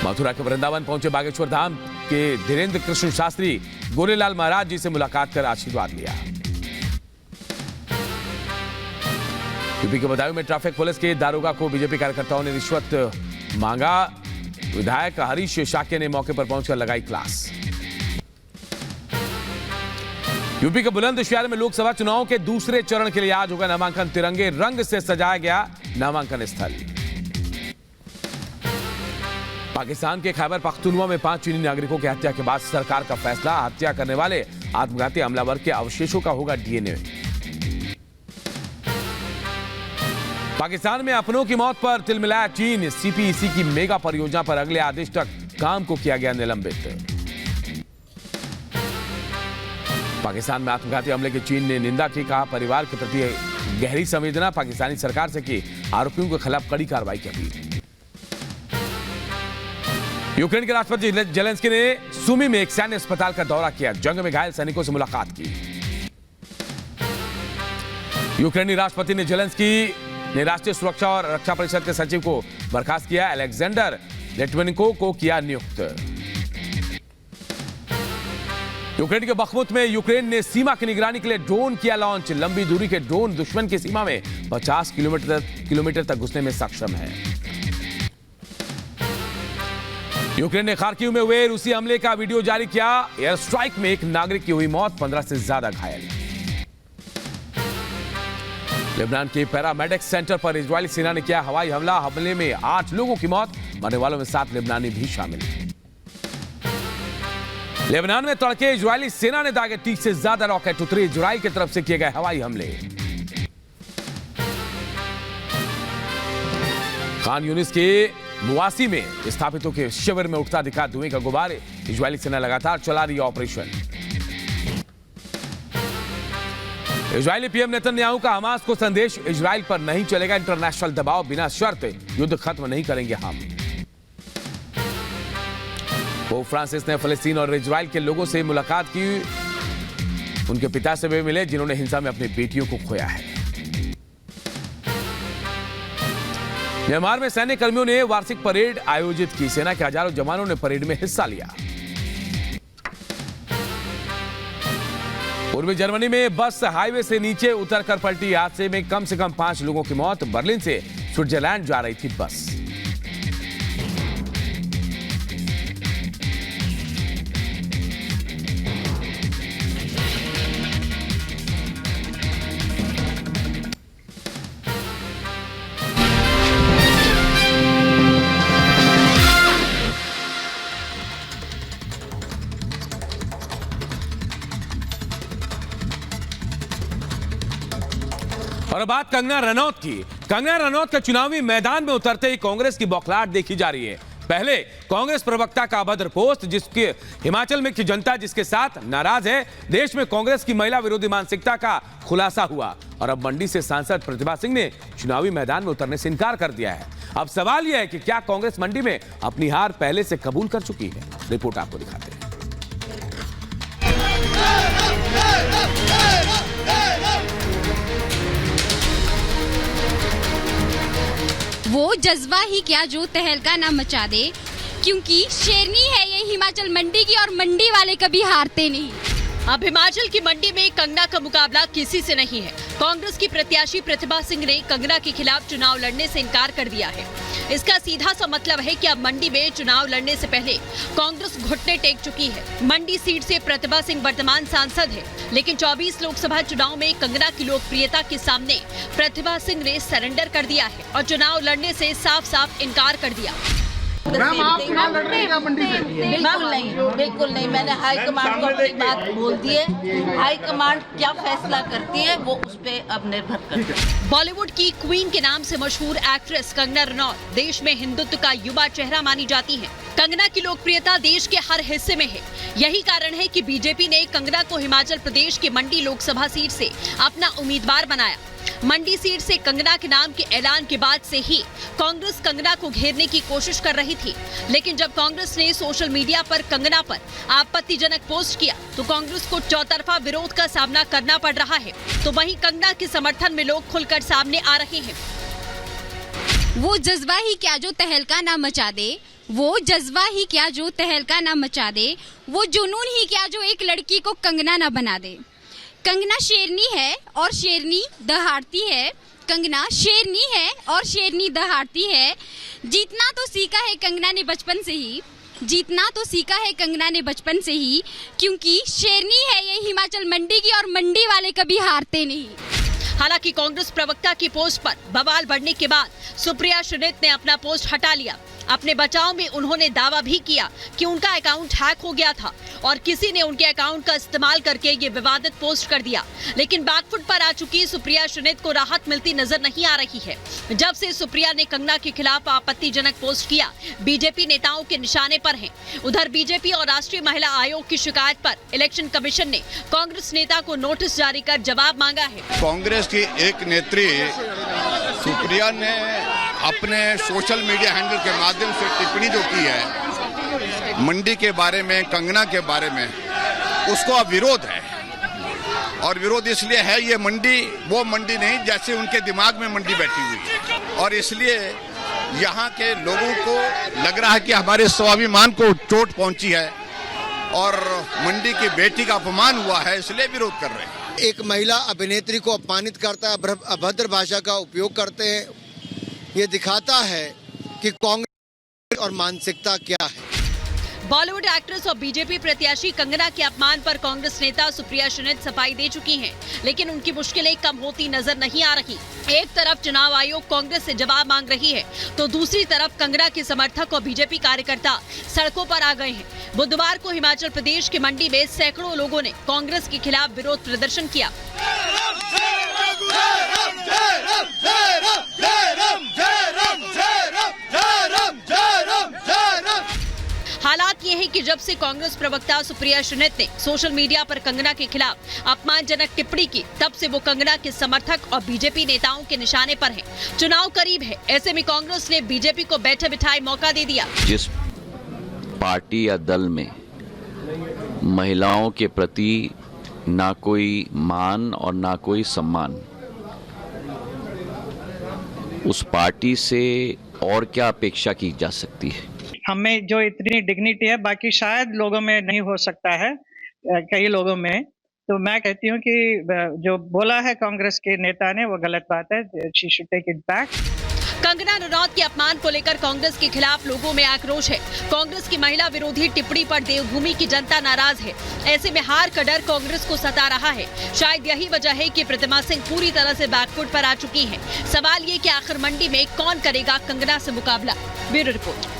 मथुरा के वृंदावन पहुंचे बागेश्वर धाम के धीरेन्द्र कृष्ण शास्त्री गोरेलाल महाराज जी से मुलाकात कर आशीर्वाद लिया। यूपी के बदायूं में ट्रैफिक पुलिस के दारोगा को बीजेपी कार्यकर्ताओं ने रिश्वत मांगा। विधायक हरीश शाक्य ने मौके पर पहुंचकर लगाई क्लास। यूपी के बुलंदशहर में लोकसभा चुनाव के दूसरे चरण के लिए आज होगा नामांकन। तिरंगे रंग से सजाया गया नामांकन स्थल। पाकिस्तान के खैबर पख्तूनख्वा में 5 चीनी नागरिकों की हत्या के बाद सरकार का फैसला, हत्या करने वाले आत्मघाती हमलावर के अवशेषों का होगा डीएनए। पाकिस्तान में अपनों की मौत पर तिलमिलाया चीन। सीपीईसी की मेगा परियोजना पर अगले आदेश तक काम को किया गया निलंबित। पाकिस्तान में आत्मघाती हमले की चीन ने निंदा की, कहा परिवार के प्रति गहरी संवेदना, पाकिस्तानी सरकार से की आरोपियों के खिलाफ कड़ी कार्रवाई की अपील। यूक्रेन के राष्ट्रपति जेलेंस्की ने सुमी में एक सैन्य अस्पताल का दौरा किया, जंग में घायल सैनिकों से मुलाकात की। यूक्रेनी राष्ट्रपति ने जेलेंस्की ने राष्ट्रीय सुरक्षा और रक्षा परिषद के सचिव को बर्खास्त किया। अलेक्जेंडर लिटविनेंको को किया नियुक्त। यूक्रेन के बखमुत में यूक्रेन ने सीमा की निगरानी के लिए ड्रोन किया लॉन्च। लंबी दूरी के ड्रोन दुश्मन की सीमा में 50 किलोमीटर तक घुसने में सक्षम है। यूक्रेन ने खार्किव में हुए रूसी हमले का वीडियो जारी किया। एयर स्ट्राइक में एक नागरिक की हुई मौत, 15 से ज्यादा घायल। लेबनान के पैरामेडिक्स सेंटर पर इजरायली सेना ने किया हवाई हमला। हमले में 8 लोगों की मौत, मरने वालों में 7 लेबनानी भी शामिल हैं। लेबनान में तड़के इजरायली सेना ने दागे 30 से ज्यादा रॉकेट उतरे। इजरायल की तरफ से किए गए हवाई हमले। खान यूनिस के मुआसी में स्थापितों के शिविर में उठता दिखा धुएं का गुब्बार। इजरायली सेना लगातार चला रही ऑपरेशन। इजरायली पीएम नेतन्याहू का हमास को संदेश, इजरायल पर नहीं चलेगा इंटरनेशनल दबाव, बिना शर्त युद्ध खत्म नहीं करेंगे हम। पोप फ्रांसिस ने फलस्तीन और इजरायल के लोगों से मुलाकात की। उनके पिता से भी मिले जिन्होंने हिंसा में अपनी बेटियों को खोया है। म्यांमार में सैन्य कर्मियों ने वार्षिक परेड आयोजित की। सेना के हजारों जवानों ने परेड में हिस्सा लिया। पूर्वी जर्मनी में बस हाईवे से नीचे उतरकर पलटी। हादसे में कम से कम 5 लोगों की मौत। बर्लिन से स्विट्जरलैंड जा रही थी बस। और बात कंगना रनौत की। कंगना रनौत के चुनावी मैदान में उतरते ही कांग्रेस की बौखलाहट देखी जा रही है। पहले कांग्रेस प्रवक्ता का अभद्र पोस्ट, जिसके हिमाचल में की जनता जिसके साथ नाराज है। देश में कांग्रेस की महिला विरोधी मानसिकता का खुलासा हुआ और अब मंडी से सांसद प्रतिभा सिंह ने चुनावी मैदान में उतरने से इनकार कर दिया है। अब सवाल यह है कि क्या कांग्रेस मंडी में अपनी हार पहले से कबूल कर चुकी है? रिपोर्ट आपको दिखाते हैं। वो जज्बा ही क्या जो तहलका ना मचा दे, क्योंकि शेरनी है ये हिमाचल मंडी की और मंडी वाले कभी हारते नहीं। अब हिमाचल की मंडी में कंगना का मुकाबला किसी से नहीं है। कांग्रेस की प्रत्याशी प्रतिभा सिंह ने कंगना के खिलाफ चुनाव लड़ने से इनकार कर दिया है। इसका सीधा सा मतलब है कि अब मंडी में चुनाव लड़ने से पहले कांग्रेस घुटने टेक चुकी है। मंडी सीट से प्रतिभा सिंह वर्तमान सांसद है, लेकिन 24 लोकसभा चुनाव में कंगना की लोकप्रियता के सामने प्रतिभा सिंह ने सरेंडर कर दिया है और चुनाव लड़ने से साफ साफ इनकार कर दिया। मैम आप चुनाव लड़ रही हैं मंडी से? बिल्कुल नहीं। मैंने हाईकमांड को अपनी बात बोल दी है। हाईकमांड क्या फैसला करती है वो उस पे अब निर्भर करता है। बॉलीवुड की क्वीन के नाम से मशहूर एक्ट्रेस कंगना रनौत देश में हिंदुत्व का युवा चेहरा मानी जाती है। कंगना की लोकप्रियता देश के हर हिस्से में है। यही कारण है कि बीजेपी ने कंगना को हिमाचल प्रदेश की मंडी लोकसभा सीट से अपना उम्मीदवार बनाया। मंडी सीट से कंगना के नाम के ऐलान के बाद से ही कांग्रेस कंगना को घेरने की कोशिश कर रही थी, लेकिन जब कांग्रेस ने सोशल मीडिया पर कंगना पर आपत्तिजनक पोस्ट किया तो कांग्रेस को चौतरफा विरोध का सामना करना पड़ रहा है। तो वहीं कंगना के समर्थन में लोग खुलकर सामने आ रहे हैं। वो जज्बा ही क्या जो तहलका ना मचा दे, वो जज्बा ही क्या जो तहलका ना मचा दे, वो जुनून ही क्या जो एक लड़की को कंगना ना बना दे। कंगना शेरनी है और शेरनी दहाड़ती है, कंगना शेरनी है और शेरनी दहाड़ती है। जीतना तो सीखा है कंगना ने बचपन से ही, जीतना तो सीखा है कंगना ने बचपन से ही, क्योंकि शेरनी है ये हिमाचल मंडी की और मंडी वाले कभी हारते नहीं। हालांकि कांग्रेस प्रवक्ता की पोस्ट पर बवाल बढ़ने के बाद सुप्रिया श्रीनित ने अपना पोस्ट हटा लिया। अपने बचाव में उन्होंने दावा भी किया कि उनका अकाउंट हैक हो गया था और किसी ने उनके अकाउंट का इस्तेमाल करके ये विवादित पोस्ट कर दिया। लेकिन बैकफुट पर आ चुकी सुप्रिया श्रीनित को राहत मिलती नजर नहीं आ रही है। जब से सुप्रिया ने कंगना के खिलाफ आपत्तिजनक पोस्ट किया, बीजेपी नेताओं के निशाने पर हैं। उधर बीजेपी और राष्ट्रीय महिला आयोग की शिकायत पर इलेक्शन कमीशन ने कांग्रेस नेता को नोटिस जारी कर जवाब मांगा है। कांग्रेस की एक नेत्री सुप्रिया ने अपने सोशल मीडिया हैंडल के माध्यम से टिप्पणी जो की है मंडी के बारे में, कंगना के बारे में, उसको अब विरोध है। और विरोध इसलिए है, ये मंडी वो मंडी नहीं जैसे उनके दिमाग में मंडी बैठी हुई है। और इसलिए यहाँ के लोगों को लग रहा है कि हमारे स्वाभिमान को चोट पहुंची है और मंडी की बेटी का अपमान हुआ है, इसलिए विरोध कर रहे हैं। एक महिला अभिनेत्री को अपमानित करता है, अभद्र भाषा का उपयोग करते हैं। ये दिखाता है कि कांग्रेस और मानसिकता क्या है। बॉलीवुड एक्ट्रेस और बीजेपी प्रत्याशी कंगना के अपमान पर कांग्रेस नेता सुप्रिया श्रीनित सफाई दे चुकी हैं, लेकिन उनकी मुश्किलें कम होती नजर नहीं आ रही। एक तरफ चुनाव आयोग कांग्रेस से जवाब मांग रही है, तो दूसरी तरफ कंगना के समर्थक और बीजेपी कार्यकर्ता सड़कों पर आ गए हैं। बुधवार को हिमाचल प्रदेश की मंडी में सैकड़ों लोगों ने कांग्रेस के खिलाफ विरोध प्रदर्शन किया। हालात ये है कि जब से कांग्रेस प्रवक्ता सुप्रिया श्रीनित ने सोशल मीडिया पर कंगना के खिलाफ अपमानजनक टिप्पणी की, तब से वो कंगना के समर्थक और बीजेपी नेताओं के निशाने पर हैं। चुनाव करीब है, ऐसे में कांग्रेस ने बीजेपी को बैठे बिठाए मौका दे दिया। जिस पार्टी या दल में महिलाओं के प्रति ना कोई मान और ना कोई सम्मान, उस पार्टी से और क्या अपेक्षा की जा सकती है। हमें जो इतनी डिग्निटी है बाकी शायद लोगों में नहीं हो सकता है, कई लोगों में। तो मैं कहती हूँ कि जो बोला है कांग्रेस के नेता ने वो गलत बात है। She should take it back. Kangana Ranaut के अपमान को लेकर कांग्रेस के खिलाफ लोगों में आक्रोश है। कांग्रेस की महिला विरोधी टिप्पणी पर देवभूमि की जनता नाराज है। ऐसे में हार का डर कांग्रेस को सता रहा है। शायद यही वजह है कि प्रतिमा सिंह पूरी तरह से बैकफुट पर आ चुकी हैं। सवाल ये कि आखिर मंडी में कौन करेगा कंगना से मुकाबला। Bureau report.